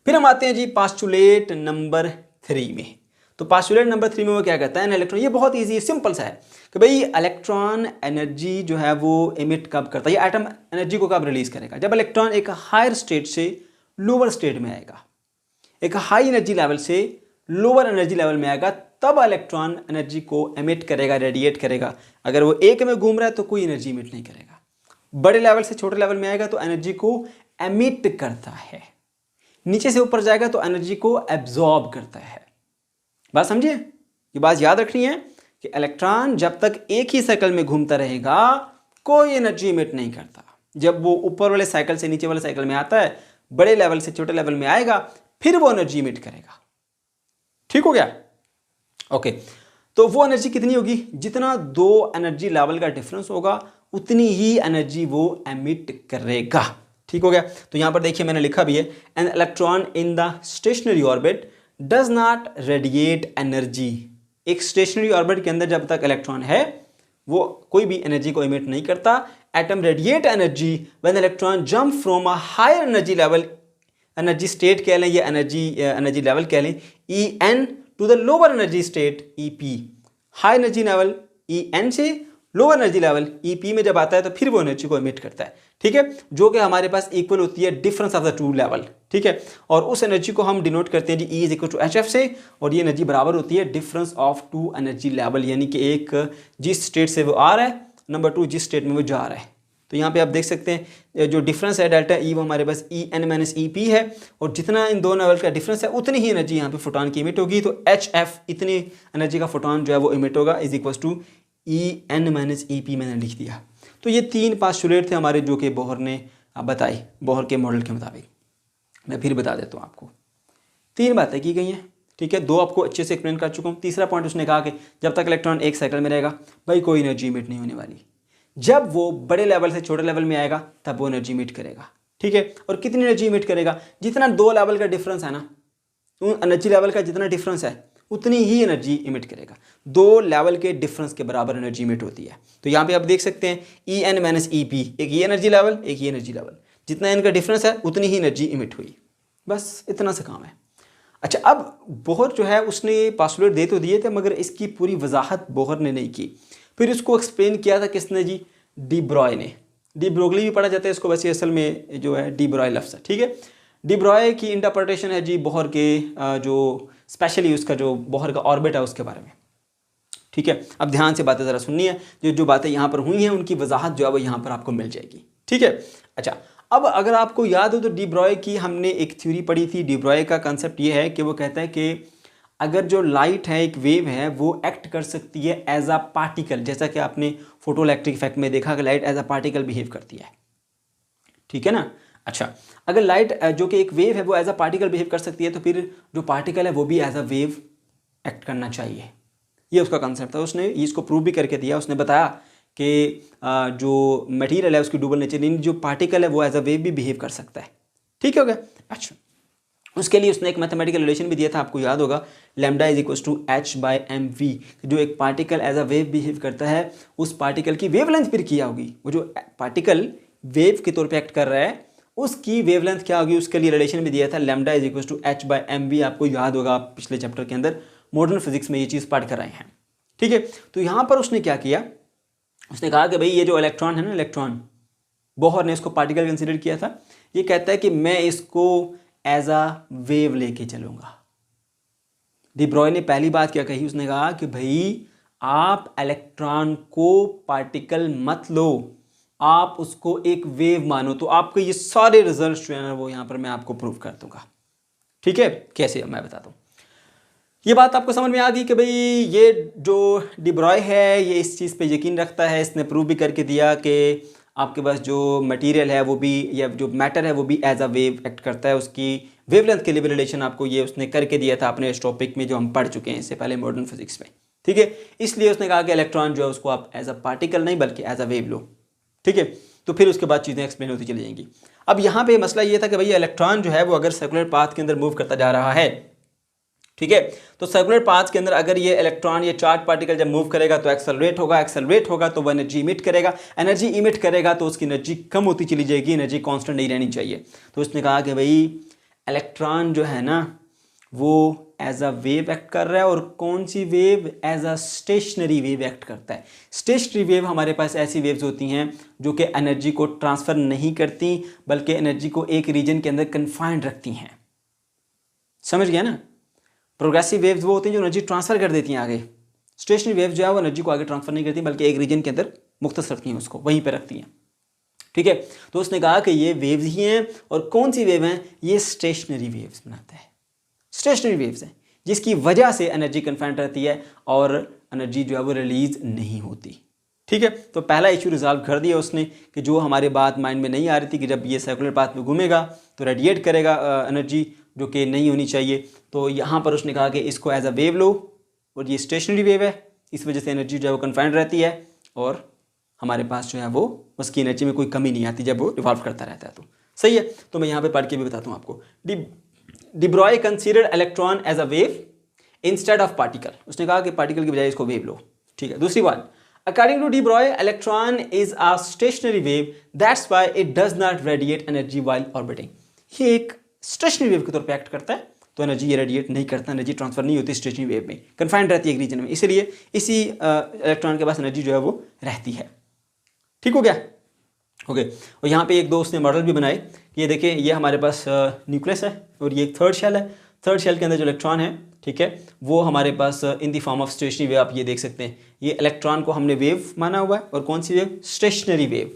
फिर हम आते हैं जी पोस्टुलेट नंबर 3 में। तो पोस्टुलेट नंबर 3 में वो क्या कहता है, इलेक्ट्रॉन, ये बहुत ईजी सिंपल सा है कि भाई इलेक्ट्रॉन एनर्जी जो है वो इमिट कब करता है, ये एटम एनर्जी को कब रिलीज करेगा, जब इलेक्ट्रॉन एक हायर स्टेट से लोअर स्टेट में आएगा, एक हाई एनर्जी लेवल से लोअर एनर्जी लेवल में आएगा, तब इलेक्ट्रॉन एनर्जी को एमिट करेगा, रेडिएट करेगा। अगर वो एक में घूम रहा है तो कोई एनर्जी इमिट नहीं करेगा। बड़े लेवल से छोटे लेवल में आएगा तो एनर्जी को एमिट करता है, नीचे से ऊपर जाएगा तो एनर्जी को एब्जॉर्ब करता है। बात समझिए, ये बात याद रखनी है कि इलेक्ट्रॉन जब तक एक ही साइकिल में घूमता रहेगा कोई एनर्जी इमिट नहीं करता। जब वो ऊपर वाले साइकिल से नीचे वाले साइकिल में आता है, बड़े लेवल से छोटे लेवल में आएगा, फिर वो एनर्जी इमिट करेगा। ठीक हो गया? ओके, तो वो एनर्जी कितनी होगी, जितना दो एनर्जी लेवल का डिफरेंस होगा उतनी ही एनर्जी वो एमिट करेगा। ठीक हो गया। तो यहाँ पर देखिए मैंने लिखा भी है, an electron in the stationery orbit does not radiate energy. एक स्टेशनरी ऑर्बिट के अंदर जब तक इलेक्ट्रॉन है वो कोई भी एनर्जी को इमिट नहीं करता। Atom radiate energy when electron jump from a higher energy level, energy state कह लें या एनर्जी लेवल कह लें, E N to the lower energy state E P. High energy level E N से lower energy level E P में जब आता है तो फिर वो एनर्जी को इमिट करता है। ठीक है, जो कि हमारे पास इक्वल होती है difference of the two level. ठीक है, और उस एनर्जी को हम डिनोट करते हैं जी E is equal to H F से, और ये एनर्जी बराबर होती है difference of two energy level, यानी कि एक जिस स्टेट से वो आ रहा है, नंबर 2 जिस स्टेट में वो जा रहा है। तो यहाँ पे आप देख सकते हैं जो डिफरेंस है डेल्टा ई वो हमारे पास E N minus E P है, और जितना इन दोनों लेवल का डिफरेंस है उतनी ही एनर्जी यहाँ पे फोटोन की इमिट होगी। तो एच एफ इतनी एनर्जी का फोटोन जो है वो इमिट होगा is equal to E N minus E p मैंने लिख दिया। तो ये 3 पोस्टुलेट थे हमारे जो कि बोहर ने बताई, बोहर के मॉडल के मुताबिक। मैं फिर बता देता हूँ आपको, 3 बातें की गई हैं। ठीक है, 2 आपको अच्छे से एक्सप्लेन कर चुका हूँ। तीसरा पॉइंट उसने कहा कि जब तक इलेक्ट्रॉन एक साइकिल में रहेगा भाई कोई एनर्जी इमिट नहीं होने वाली। जब वो बड़े लेवल से छोटे लेवल में आएगा तब वो एनर्जी इमिट करेगा। ठीक है, और कितनी एनर्जी इमिट करेगा? जितना 2 लेवल का डिफरेंस है ना, एनर्जी लेवल का जितना डिफरेंस है उतनी ही एनर्जी इमिट करेगा। 2 लेवल के डिफरेंस के बराबर एनर्जी इमिट होती है। तो यहाँ पे आप देख सकते हैं E N minus E p, एक ये एनर्जी लेवल एक ये एनर्जी लेवल, जितना इनका डिफरेंस है उतनी ही एनर्जी इमिट हुई। बस इतना सा काम है। अच्छा, अब बोहर जो है उसने पोस्टुलेट दे तो दिए थे मगर इसकी पूरी वजाहत बोहर ने नहीं की। फिर इसको एक्सप्लेन किया था किसने जी? डी ब्रॉय ने। डी ब्रोगली भी पढ़ा जाता है इसको, वैसे असल में जो है डी ब्रॉय लफ्ज़ है। ठीक है, डी ब्रॉय की इंटरप्रिटेशन है जी बोहर के जो स्पेशली उसका जो बोहर का ऑर्बिट है उसके बारे में। ठीक है, अब ध्यान से बातें ज़रा सुननी है, जो बातें यहाँ पर हुई हैं उनकी वजाहत जो है वो यहाँ पर आपको मिल जाएगी। ठीक है, अच्छा अब अगर आपको याद हो तो डी ब्रॉय की हमने एक थ्योरी पढ़ी थी। डी ब्रॉय का कंसेप्ट ये है कि वो कहता है कि अगर जो लाइट है एक वेव है वो एक्ट कर सकती है एज अ पार्टिकल, जैसा कि आपने फोटो इलेक्ट्रिक इफेक्ट में देखा कि light as a particle behave करती है। ठीक है ना। अच्छा, अगर लाइट जो कि एक वेव है वो एज अ पार्टिकल बिहेव कर सकती है तो फिर जो पार्टिकल है वो भी एज अ वेव एक्ट करना चाहिए। ये उसका कंसेप्ट था। उसने इसको प्रूव भी करके दिया। उसने बताया कि जो मटेरियल है उसकी डुबल नेचर, यानी जो पार्टिकल है वो एज अ वेव भी बिहेव कर सकता है। ठीक हो गया। अच्छा, उसके लिए उसने एक मैथमेटिकल रिलेशन भी दिया था, आपको याद होगा, lambda is equal to h by m v. जो एक particle as a wave behave करता है उस पार्टिकल की वेवलेंथ फिर क्या होगी? वो जो पार्टिकल वेव के तौर पे एक्ट कर रहा है उसकी वेवलेंथ क्या होगी? उसके लिए रिलेशन भी दिया था, lambda is equal to h by m v. आपको याद होगा, आप पिछले चैप्टर के अंदर मॉडर्न फिजिक्स में ये चीज़ पढ़ कर आए हैं। ठीक है, तो यहाँ पर उसने क्या किया? उसने कहा कि भाई ये जो इलेक्ट्रॉन है ना, इलेक्ट्रॉन, बोहर ने इसको पार्टिकल कंसिडर किया था। ये कहता है कि मैं इसको एज अ वेव लेके चलूंगा। डी ब्रॉय ने पहली बात क्या कही? उसने कहा कि भाई आप इलेक्ट्रॉन को पार्टिकल मत लो, आप उसको एक वेव मानो। तो आपको ये सारे रिजल्ट्स जो है ना वो यहाँ पर मैं आपको प्रूव कर दूंगा। ठीक है, कैसे मैं बताता हूँ। ये बात आपको समझ में आ गई कि भाई ये जो डी ब्रॉय है ये इस चीज़ पे यकीन रखता है। इसने प्रूव भी करके दिया कि आपके पास जो मटेरियल है वो भी, या जो मैटर है वो भी एज अ वेव एक्ट करता है। उसकी वेवलेंथ के लिए भी रिलेशन आपको ये उसने करके दिया था अपने इस टॉपिक में जो हम पढ़ चुके हैं इससे पहले मॉडर्न फिजिक्स में। ठीक है, इसलिए उसने कहा कि इलेक्ट्रॉन जो है उसको आप एज अ पार्टिकल नहीं बल्कि एज अ वेव लो। ठीक है, तो फिर उसके बाद चीज़ें एक्सप्लेन होती चली जाएंगी। अब यहाँ पे मसला ये था कि भाई इलेक्ट्रॉन जो है वो अगर सर्कुलर पाथ के अंदर मूव करता जा रहा है, ठीक है, तो सर्कुलर पाथ के अंदर अगर ये इलेक्ट्रॉन, ये चार्ज पार्टिकल जब मूव करेगा तो एक्सेलरेट होगा तो वह एनर्जी इमिट करेगा। एनर्जी इमिट करेगा तो उसकी एनर्जी कम होती चली जाएगी, एनर्जी कांस्टेंट नहीं रहनी चाहिए। तो उसने कहा कि भाई इलेक्ट्रॉन जो है ना वो एज अ वेव एक्ट कर रहा है। और कौन सी wave? As a stationary wave act करता है। स्टेशनरी वेव हमारे पास ऐसी वेव्स होती हैं जो कि एनर्जी को ट्रांसफ़र नहीं करती बल्कि एनर्जी को एक रीजन के अंदर कन्फाइंड रखती हैं। समझ गया ना। प्रोग्रेसिव वेव्स वो होती हैं जो एनर्जी ट्रांसफर कर देती हैं आगे। स्टेशनरी वेव्स जो है वो एनर्जी को आगे ट्रांसफर नहीं करती बल्कि एक रीजन के अंदर मुख्तस रखती हैं, उसको वहीं पे रखती हैं। ठीक है, तो उसने कहा कि ये वेव्स ही हैं। और कौन सी वेव हैं? ये स्टेशनरी वेव्स बनाता है। स्टेशनरी वेव्स हैं जिसकी वजह से एनर्जी कन्फाइंड रहती है और एनर्जी जो है वो रिलीज नहीं होती। ठीक है, तो पहला इशू रिजॉल्व कर दिया उसने कि जो हमारे बात माइंड में नहीं आ रही थी कि जब ये सर्कुलर पाथ में घूमेगा तो रेडिएट करेगा एनर्जी जो कि नहीं होनी चाहिए। तो यहाँ पर उसने कहा कि इसको एज अ वेव लो और ये स्टेशनरी वेव है, इस वजह से एनर्जी जो है वो कन्फाइंड रहती है और हमारे पास जो है वो उसकी एनर्जी में कोई कमी नहीं आती जब वो रिवॉल्व करता रहता है। तो सही है, तो मैं यहाँ पे पढ़ के भी बताता हूँ आपको। De Broglie considered electron as a wave instead of particle. उसने कहा कि पार्टिकल की बजाय इसको वेव लो। ठीक है, दूसरी बात, according to de Broglie electron is a stationary wave, that's why it does not radiate energy while orbiting. ये एक स्टेशनरी वेव के तौर पे एक्ट करता है, तो एनर्जी ये रेडिएट नहीं करता, एनर्जी ट्रांसफर नहीं होती स्टेशनरी वेव में, कन्फाइंड रहती है एक रीजन में, इसलिए इसी इलेक्ट्रॉन के पास एनर्जी जो है वो रहती है। ठीक हो गया? ओके, और यहाँ पे एक दो उसने मॉडल भी बनाए। ये देखिए, ये हमारे पास न्यूक्लियस है और ये एक थर्ड शेल है। थर्ड शेल के अंदर जो इलेक्ट्रॉन है, ठीक है, वो हमारे पास in the form of stationary wave, आप ये देख सकते हैं, ये इलेक्ट्रॉन को हमने वेव माना हुआ है। और कौन सी वेव? Stationary wave.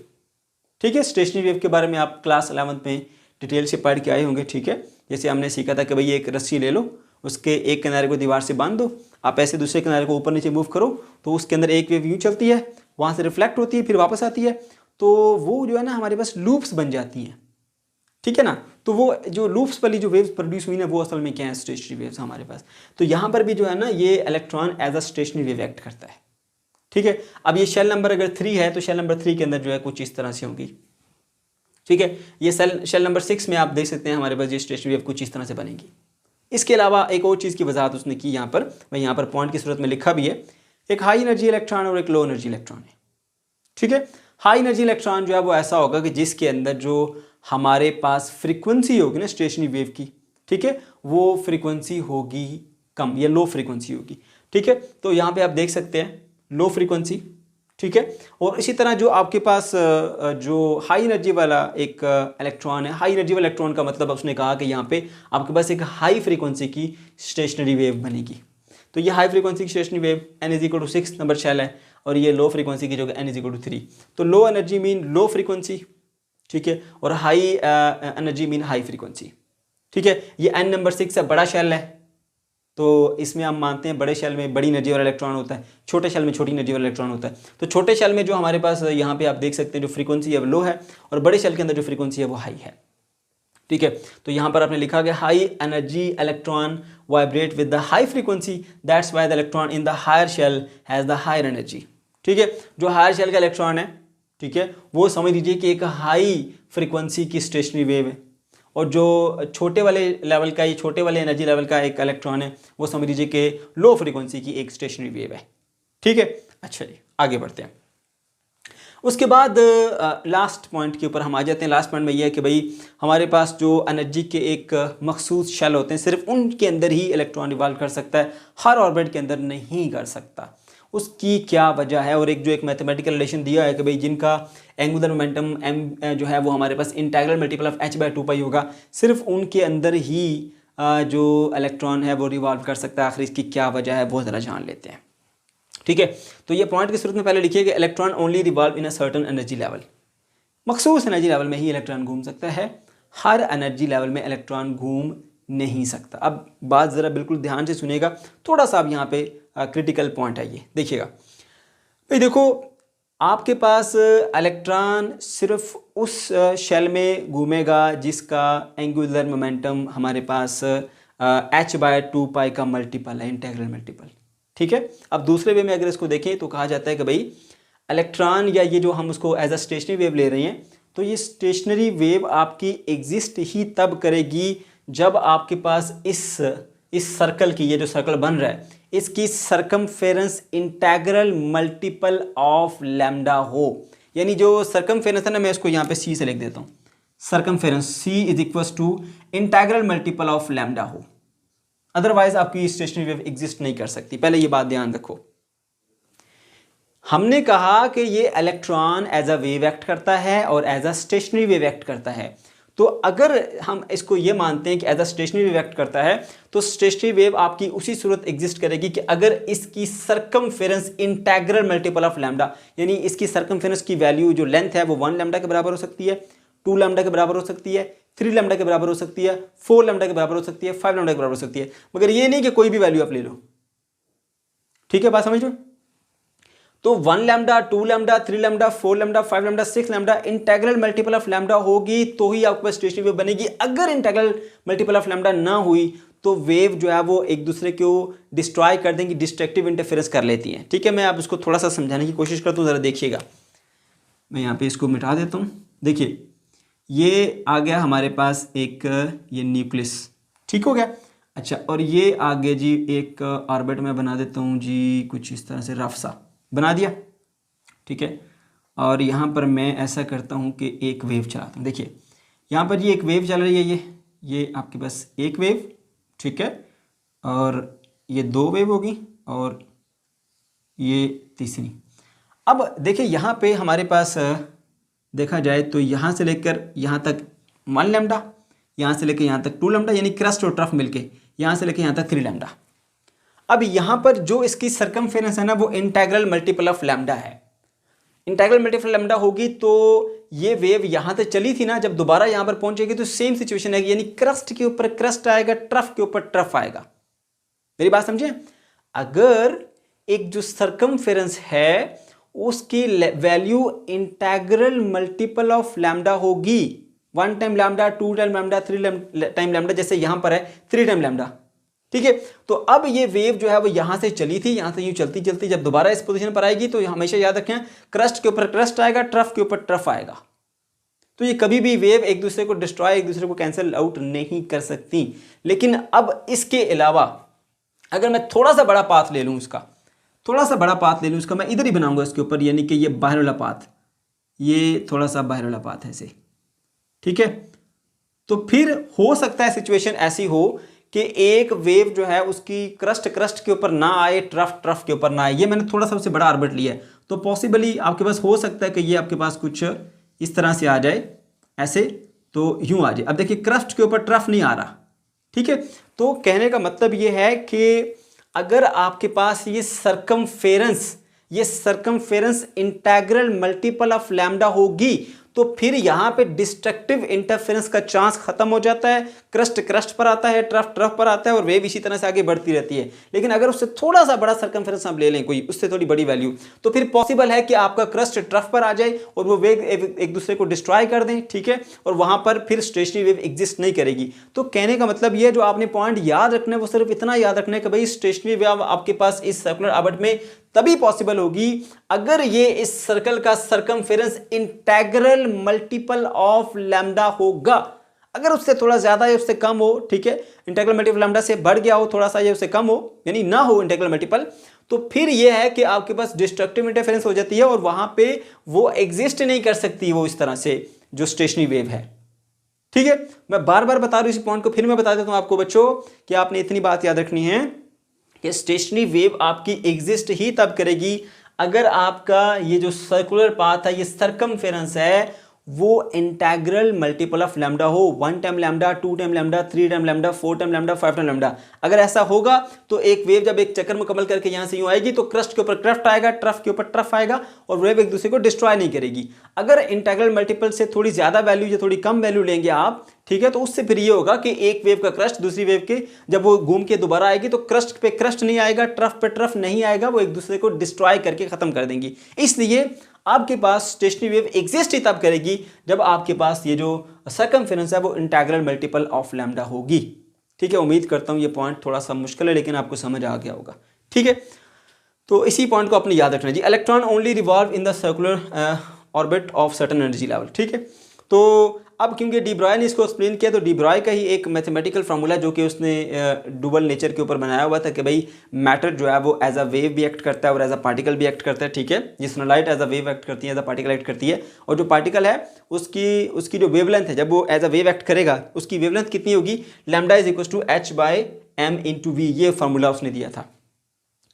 ठीक है, स्टेशनरी वेव के बारे में आप क्लास 11th में डिटेल से पढ़ के आए होंगे। ठीक है, जैसे हमने सीखा था कि भाई एक रस्सी ले लो, उसके एक किनारे को दीवार से बांध दो, आप ऐसे दूसरे किनारे को ऊपर नीचे मूव करो, तो उसके अंदर एक वेव यूँ चलती है, वहाँ से रिफ्लेक्ट होती है, फिर वापस आती है, तो वो जो है ना हमारे पास लूप्स बन जाती हैं। ठीक है ना, तो वो जो लूप्स वाली जो वेव्स प्रोड्यूस हुई ना, वो असल में क्या है? स्टेशनरी वेव्स हमारे पास। तो यहाँ पर भी जो है ना ये electron as a stationary wave act करता है। ठीक है, अब ये शेल नंबर अगर 3 है तो शेल नंबर 3 के अंदर जो है कुछ इस तरह से होगी। ठीक है, ये शेल नंबर 6 में आप देख सकते हैं हमारे पास ये स्टेशनरी वेव कुछ इस तरह से बनेगी। इसके अलावा एक और चीज़ की वजाहत उसने की यहाँ पर, मैं यहाँ पर पॉइंट की सूरत में लिखा भी है, एक हाई एनर्जी इलेक्ट्रॉन और एक लो एनर्जी इलेक्ट्रॉन है। ठीक है, हाई एनर्जी इलेक्ट्रॉन जो है वो ऐसा होगा कि जिसके अंदर जो हमारे पास फ्रीक्वेंसी होगी ना स्टेशनरी वेव की, ठीक है, वो फ्रीक्वेंसी होगी कम, या लो फ्रीक्वेंसी होगी। ठीक है, तो यहाँ पे आप देख सकते हैं लो फ्रीक्वेंसी। ठीक है, और इसी तरह जो आपके पास जो हाई एनर्जी वाला एक इलेक्ट्रॉन है, हाई एनर्जी वाला इलेक्ट्रॉन का मतलब उसने कहा कि यहाँ पे आपके पास एक हाई फ्रीक्वेंसी की स्टेशनरी वेव बनेगी। तो ये हाई फ्रीक्वेंसी की stationary wave n = 6 number shell है, और ये लो फ्रीक्वेंसी की जो n = 3। तो low energy mean low frequency, ठीक है, और high energy mean high frequency. ठीक है, ये n नंबर 6 से बड़ा शेल है, तो इसमें हम मानते हैं बड़े शेल में बड़ी एनर्जी वाला इलेक्ट्रॉन होता है, छोटे शेल में छोटी एनर्जी वाला इलेक्ट्रॉन होता है। तो छोटे शेल में जो हमारे पास यहाँ पे आप देख सकते हैं जो फ्रीक्वेंसी है वो लो है, और बड़े शेल के अंदर जो फ्रीक्वेंसी है वो हाई है। ठीक है, तो यहाँ पर आपने लिखा कि high energy electron vibrate with the high frequency, that's why the electron in the higher shell has the higher energy. ठीक है, जो हायर शेल का इलेक्ट्रॉन है, ठीक है, वो समझ लीजिए कि एक हाई फ्रीक्वेंसी की स्टेशनरी वेव है, और जो छोटे वाले लेवल का, ये छोटे वाले एनर्जी लेवल का एक इलेक्ट्रॉन है, वो समझ लीजिए कि लो फ्रीक्वेंसी की एक स्टेशनरी वेव है। ठीक है, अच्छा जी आगे बढ़ते हैं। उसके बाद लास्ट पॉइंट के ऊपर हम आ जाते हैं। लास्ट पॉइंट में यह है कि भाई हमारे पास जो एनर्जी के एक मखसूस शेल होते हैं, सिर्फ उनके अंदर ही इलेक्ट्रॉन रिवॉल्व कर सकता है, हर ऑर्बिट के अंदर नहीं कर सकता। उसकी क्या वजह है? और एक मैथमेटिकल रिलेशन दिया है कि भाई जिनका एंगुलर मोमेंटम m जो है वो हमारे पास इंटीग्रल मल्टीपल ऑफ h/2π होगा, सिर्फ उनके अंदर ही जो इलेक्ट्रॉन है वो रिवॉल्व कर सकता है। आखिर इसकी क्या वजह है वो ज़रा जान लेते हैं। ठीक है, तो ये पॉइंट की सूरत में पहले लिखिए कि electron only revolve in a certain energy level, मखसूस एनर्जी लेवल में ही इलेक्ट्रॉन घूम सकता है, हर एनर्जी लेवल में इलेक्ट्रॉन घूम नहीं सकता। अब बात ज़रा बिल्कुल ध्यान से सुनिएगा, थोड़ा सा अब यहाँ पे क्रिटिकल पॉइंट है, ये देखिएगा भाई। देखो, आपके पास इलेक्ट्रॉन सिर्फ उस शेल में घूमेगा जिसका एंगुलर मोमेंटम हमारे पास h/2π का मल्टीपल है, इंटीग्रल मल्टीपल। ठीक है, अब दूसरे वे में अगर इसको देखें तो कहा जाता है कि भाई इलेक्ट्रॉन, या ये जो हम उसको एज अ स्टेशनरी वेव ले रहे हैं, तो ये स्टेशनरी वेव आपकी एग्जिस्ट ही तब करेगी जब आपके पास इस सर्कल की, ये जो सर्कल बन रहा है, इसकी circumference integral multiple of lambda हो। यानी जो सरकमफेरेंस है ना, मैं इसको यहाँ पे c से लिख देता हूँ, circumference c = integral multiple of lambda हो, अदरवाइज आपकी स्टेशनरी वेव एग्जिस्ट नहीं कर सकती। पहले ये बात ध्यान रखो। हमने कहा कि ये electron as a wave act करता है और as a stationary wave act करता है। तो अगर हम इसको ये मानते हैं कि as a stationary wave act करता है, तो स्टेशनरी वेव आपकी उसी सूरत एग्जिस्ट करेगी कि अगर इसकी circumference integral multiple of lambda, यानी इसकी सरकमफेरेंस की वैल्यू जो लेंथ है वो 1 लैम्डा के बराबर हो सकती है, 2 लैम्डा के बराबर हो सकती है, 3 लैम्डा के बराबर हो सकती है, 4 लैम्डा के बराबर हो सकती है, 5 लैम्डा के बराबर हो सकती है, मगर ये नहीं कि कोई भी वैल्यू आप ले लो। ठीक है, बात समझ लो। तो 1 lambda, 2 lambda, 3 lambda, 4 lambda, 5 lambda, 6 lambda integral multiple of lambda होगी तो ही आपके पास स्टेशनरी वेव बनेगी। अगर इंटीग्रल मल्टीपल ऑफ लैम्डा ना हुई तो वेव जो है वो एक दूसरे को डिस्ट्रॉय कर देंगी, डिस्ट्रक्टिव इंटरफेरेंस कर लेती हैं। ठीक है, मैं आप उसको थोड़ा सा समझाने की कोशिश करता हूँ, जरा देखिएगा। मैं यहाँ पे इसको मिटा देता हूँ। देखिए ये आ गया हमारे पास एक ये न्यूक्लियस, ठीक हो गया। अच्छा, और ये आ गया जी एक ऑर्बिट में बना देता हूँ जी, कुछ इस तरह से रफ सा बना दिया, ठीक है। और यहाँ पर मैं ऐसा करता हूँ कि एक वेव चलाता हूँ। देखिए यहाँ पर ये एक वेव चल रही है, ये आपके पास एक वेव, ठीक है, और ये दो वेव होगी और ये तीसरी। अब देखिए यहाँ पे हमारे पास देखा जाए तो यहाँ से लेकर यहाँ तक 1 लैम्डा, यहाँ से लेकर यहाँ तक 2 लैम्डा, यानी क्रस्ट और ट्रफ मिलके यहाँ से लेकर यहाँ तक 3 लैम्डा। अब यहाँ पर जो इसकी सरकमफेरेंस है ना वो इंटीग्रल मल्टीपल ऑफ लैम्डा है। इंटीग्रल मल्टीपल लैम्डा होगी तो ये वेव यहाँ तक चली थी ना, जब दोबारा यहाँ पर पहुंचेगी तो सेम सिचुएशन है, यानी क्रस्ट के ऊपर क्रस्ट आएगा, ट्रफ के ऊपर ट्रफ आएगा। मेरी बात समझे? अगर एक जो सरकमफेरेंस है उसकी value integral multiple of lambda होगी, 1 time lambda, 2 time lambda, 3 time lambda, जैसे यहां पर है 3 टाइम लैम्डा, ठीक है। तो अब ये वेव जो है वो यहां से चली थी, यहां से यूं चलती चलती जब दोबारा इस पोजीशन पर आएगी तो हमेशा याद रखें क्रस्ट के ऊपर क्रस्ट आएगा, ट्रफ के ऊपर ट्रफ आएगा। तो ये कभी भी वेव एक दूसरे को डिस्ट्रॉय, एक दूसरे को कैंसिल आउट नहीं कर सकती। लेकिन अब इसके अलावा अगर मैं थोड़ा सा बड़ा पाथ ले लूं, उसका थोड़ा सा बड़ा पाथ ले लूँ, इसका मैं इधर ही बनाऊंगा इसके ऊपर, यानी कि ये बाहर वाला पाथ, ये थोड़ा सा बाहर वाला पाथ है ऐसे, ठीक है। तो फिर हो सकता है सिचुएशन ऐसी हो कि एक वेव जो है उसकी क्रस्ट के ऊपर ना आए, ट्रफ के ऊपर ना आए। ये मैंने थोड़ा सा उससे बड़ा ऑर्बिट लिया है, तो पॉसिबली आपके पास हो सकता है कि ये आपके पास कुछ इस तरह से आ जाए, ऐसे तो यूं आ जाए। अब देखिए क्रस्ट के ऊपर ट्रफ नहीं आ रहा, ठीक है। तो कहने का मतलब ये है कि अगर आपके पास ये circumference integral multiple of lambda होगी तो फिर यहां पे डिस्ट्रक्टिव इंटरफेरेंस का चांस खत्म हो जाता है, क्रस्ट पर आता है, ट्रफ पर आता है और वेव इसी तरह से आगे बढ़ती रहती है। लेकिन अगर उससे थोड़ा सा बड़ा सरकमफेरेंस हम ले लें, कोई उससे थोड़ी बड़ी वैल्यू, तो फिर पॉसिबल है कि आपका क्रस्ट ट्रफ पर आ जाए और वो वेव एक दूसरे को डिस्ट्रॉय कर दें, ठीक है, और वहां पर फिर स्टेशनरी वेव एग्जिस्ट नहीं करेगी। तो कहने का मतलब ये जो आपने पॉइंट याद रखना है वो सिर्फ इतना याद रखना है कि भाई स्टेशनरी वेव आपके पास इस सर्कुलर ऑर्बिट में तभी पॉसिबल होगी अगर ये इस सर्कल का circumference integral multiple of lambda होगा। अगर उससे थोड़ा ज्यादा या उससे कम हो, ठीक है, इंटीग्रल मल्टीपल लैम्डा से बढ़ गया हो थोड़ा सा या उससे कम हो, यानी ना हो इंटीग्रल मल्टीपल, तो फिर यह है कि आपके पास डिस्ट्रक्टिव इंटरफेरेंस हो जाती है और वहां पे वो एग्जिस्ट नहीं कर सकती, वो इस तरह से जो स्टेशनरी वेव है, ठीक है। मैं बार बार बता रहा हूं इस पॉइंट को, फिर मैं बता देता हूं आपको बच्चों कि आपने इतनी बात याद रखनी है कि स्टेशनरी वेव आपकी एग्जिस्ट ही तब करेगी अगर आपका ये जो सर्कुलर पाथ है, ये सरकमफेरेंस है, वो इंटीग्रल मल्टीपल ऑफ लैम्डा हो, 1 time lambda, 2 time lambda, 3 time lambda, 4 time lambda, 5 time lambda. अगर ऐसा होगा तो एक वेव जब एक चक्कर मुकम्मल करके यहां से यूं आएगी तो क्रस्ट के ऊपर क्रस्ट आएगा, ट्रफ के ऊपर ट्रफ आएगा और वेव एक दूसरे को डिस्ट्रॉय नहीं करेगी। अगर इंटीग्रल मल्टीपल से थोड़ी ज्यादा वैल्यू या थोड़ी कम वैल्यू लेंगे आप, ठीक है, तो उससे फिर ये होगा कि एक वेव का क्रस्ट दूसरी वेव के जब वो घूम के दोबारा आएगी तो क्रस्ट पे क्रस्ट नहीं आएगा, ट्रफ पे ट्रफ नहीं आएगा, वो एक दूसरे को डिस्ट्रॉय करके खत्म कर देंगी। इसलिए आपके पास स्टेशनरी वेव एग्जिस्ट ही तब करेगी जब आपके पास ये जो सरकमफेरेंस है वो इंटीग्रल मल्टीपल ऑफ लैम्डा होगी, ठीक है। उम्मीद करता हूं ये पॉइंट थोड़ा सा मुश्किल है लेकिन आपको समझ आ गया होगा, ठीक है। तो इसी पॉइंट को अपने याद रखना जी। Electron only revolve in the circular orbit of certain energy level, ठीक है। तो अब क्योंकि डी ब्रॉय ने इसको एक्सप्लेन किया तो डी ब्रॉय का ही एक मैथमेटिकल फार्मूला जो कि उसने डुबल नेचर के ऊपर बनाया हुआ था कि भाई मैटर जो है वो एज अ वेव भी एक्ट करता है और एज अ पार्टिकल भी एक्ट करता है, ठीक है। जिसमें light as a wave act करती है, एज अ पार्टिकल एक्ट करती है, और जो पार्टिकल है उसकी जो वेवलेंथ है, जब वो एज अ वेव एक्ट करेगा उसकी वेवलेंथ कितनी होगी, lambda is equal to h/m/v, ये फार्मूला उसने दिया था,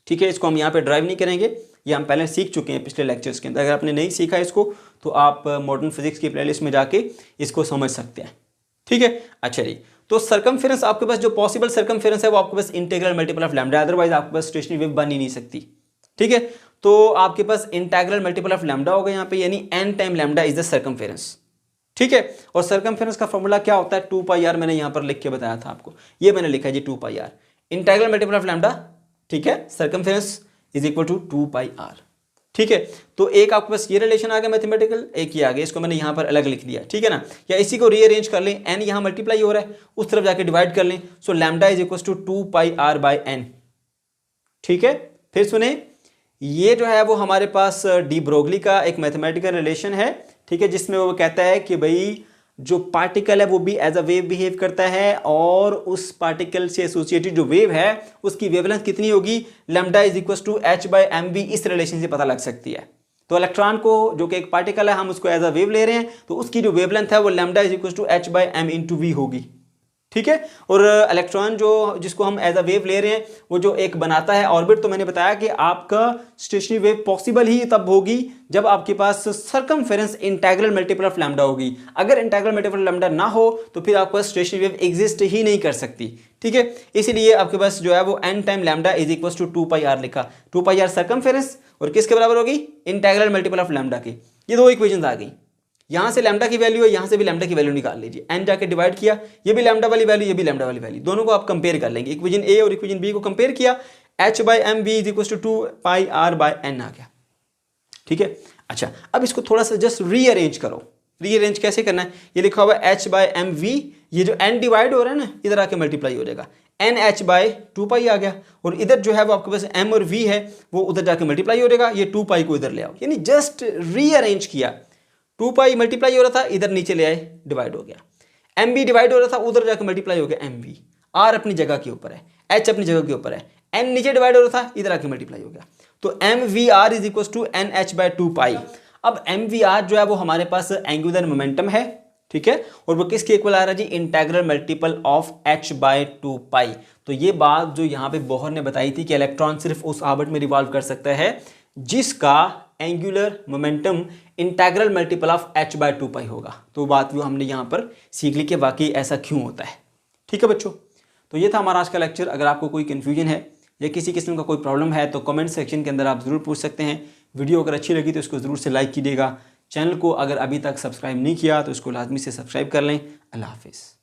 ठीक है। इसको हम यहाँ पे ड्राइव नहीं करेंगे, ये हम पहले सीख चुके हैं पिछले लेक्चर्स के अंदर। अगर आपने नहीं सीखा इसको तो आप मॉडर्न फिजिक्स की प्लेलिस्ट में जाके इसको समझ सकते हैं, ठीक है। अच्छा जी, तो सरकमफेरेंस आपके पास जो पॉसिबल सरकमफेरेंस है वो आपके पास integral multiple of lambda, otherwise आपके पास स्टेशनरी वेव बन ही नहीं सकती, ठीक है। तो आपके पास इंटीग्रल मल्टीपल ऑफ लैम्डा होगा यहाँ पे, यानी n time lambda is the circumference, ठीक है। और सरकमफेरेंस का फॉर्मूला क्या होता है, 2πr, मैंने यहाँ पर लिख के बताया था आपको, ये मैंने लिखा है जी 2πr, integral multiple of lambda, ठीक है, circumference is equal to 2πr, ठीक है। तो एक आपके पास ये रिलेशन आ गया मैथमेटिकल, एक ये आ गया, इसको मैंने यहां पर अलग लिख दिया, ठीक है ना। या इसी को रीअरेंज कर लें, n यहां मल्टीप्लाई हो रहा है, उस तरफ जाके डिवाइड कर लें, so lambda is equal to 2πr/n, ठीक है। फिर सुने, ये जो है वो हमारे पास डी ब्रोगली का एक मैथमेटिकल रिलेशन है, ठीक है, जिसमें वो कहता है कि भाई जो पार्टिकल है वो भी एज अ वेव बिहेव करता है और उस पार्टिकल से एसोसिएटेड जो वेव है उसकी वेवलेंथ कितनी होगी, lambda is equal to h by m v, इस रिलेशन से पता लग सकती है। तो इलेक्ट्रॉन को जो कि एक पार्टिकल है हम उसको एज अ वेव ले रहे हैं, तो उसकी जो वेवलेंथ है वो lambda is equal to h by m into v होगी, ठीक है। और इलेक्ट्रॉन जो जिसको हम एज अ वेव ले रहे हैं वो जो एक बनाता है ऑर्बिट, तो मैंने बताया कि आपका स्टेशनरी वेव पॉसिबल ही तब होगी जब आपके पास circumference integral multiple of lambda होगी। अगर इंटीग्रल मल्टीपल ऑफ लैम्डा ना हो तो फिर आपके पास स्टेशनरी वेव एग्जिस्ट ही नहीं कर सकती, ठीक है। इसीलिए आपके पास जो है वो n time lambda is equal to 2πr लिखा, 2πr सर्कमफेरेंस और किसके बराबर होगी, इंटीग्रल मल्टीपल ऑफ लैम्डा की। ये दो इक्वेशंस आ गई, यहां से लैम्डा की वैल्यू है, यहां से भी लैम्डा की वैल्यू निकाल लीजिए, n जाके डिवाइड किया, ये भी लैम्डा वाली वैल्यू, ये भी लैम्डा वाली वैल्यू, दोनों को आप कंपेयर कर लेंगे, इक्वेशन ए और इक्वेशन बी को कंपेयर किया, h by m v is equal to 2πr by n आ गया, ठीक है। अच्छा, अब इसको थोड़ा सा जस्ट रीअरेंज करो। रीअरेंज कैसे करना है, ये लिखा हुआ है h बाई एम वी, ये जो n डिवाइड हो रहा है ना इधर आके मल्टीप्लाई हो जाएगा, एन एच बाई 2π आ गया, और इधर जो है वो आपके पास m और v है वो उधर जाके मल्टीप्लाई हो जाएगा, ये 2π को इधर ले आओ, यानी जस्ट रीअरेंज किया, 2π मल्टीप्लाई हो रहा था इधर नीचे ले आए डिवाइड हो गया, एम बी डिवाइड हो रहा था उधर जाकर मल्टीप्लाई हो गया एम वी, आर अपनी जगह के ऊपर है, एच अपनी जगह के ऊपर है, एन नीचे डिवाइड हो रहा था इधर आके मल्टीप्लाई हो गया, तो M V R is equal to N H by 2π। अब एम वी आर जो है वो हमारे पास एंगुलर मोमेंटम है, ठीक है, और वो किसके इक्वल आ रहा है जी, integral multiple of h by 2π। तो ये बात जो यहाँ पे बोहर ने बताई थी कि इलेक्ट्रॉन सिर्फ उस ऑर्बिट में रिवॉल्व कर सकता है जिसका angular momentum integral multiple of h by 2π होगा। तो बात वो हमने यहाँ पर सीख ली कि वाकई ऐसा क्यों होता है, ठीक है बच्चों। तो ये था हमारा आज का लेक्चर। अगर आपको कोई कन्फ्यूजन है या किसी किस्म का कोई प्रॉब्लम है तो कमेंट सेक्शन के अंदर आप ज़रूर पूछ सकते हैं। वीडियो अगर अच्छी लगी तो इसको ज़रूर से लाइक कीजिएगा। चैनल को अगर अभी तक सब्सक्राइब नहीं किया तो इसको लाजमी से सब्सक्राइब कर लें। अल्लाह हाफिज़।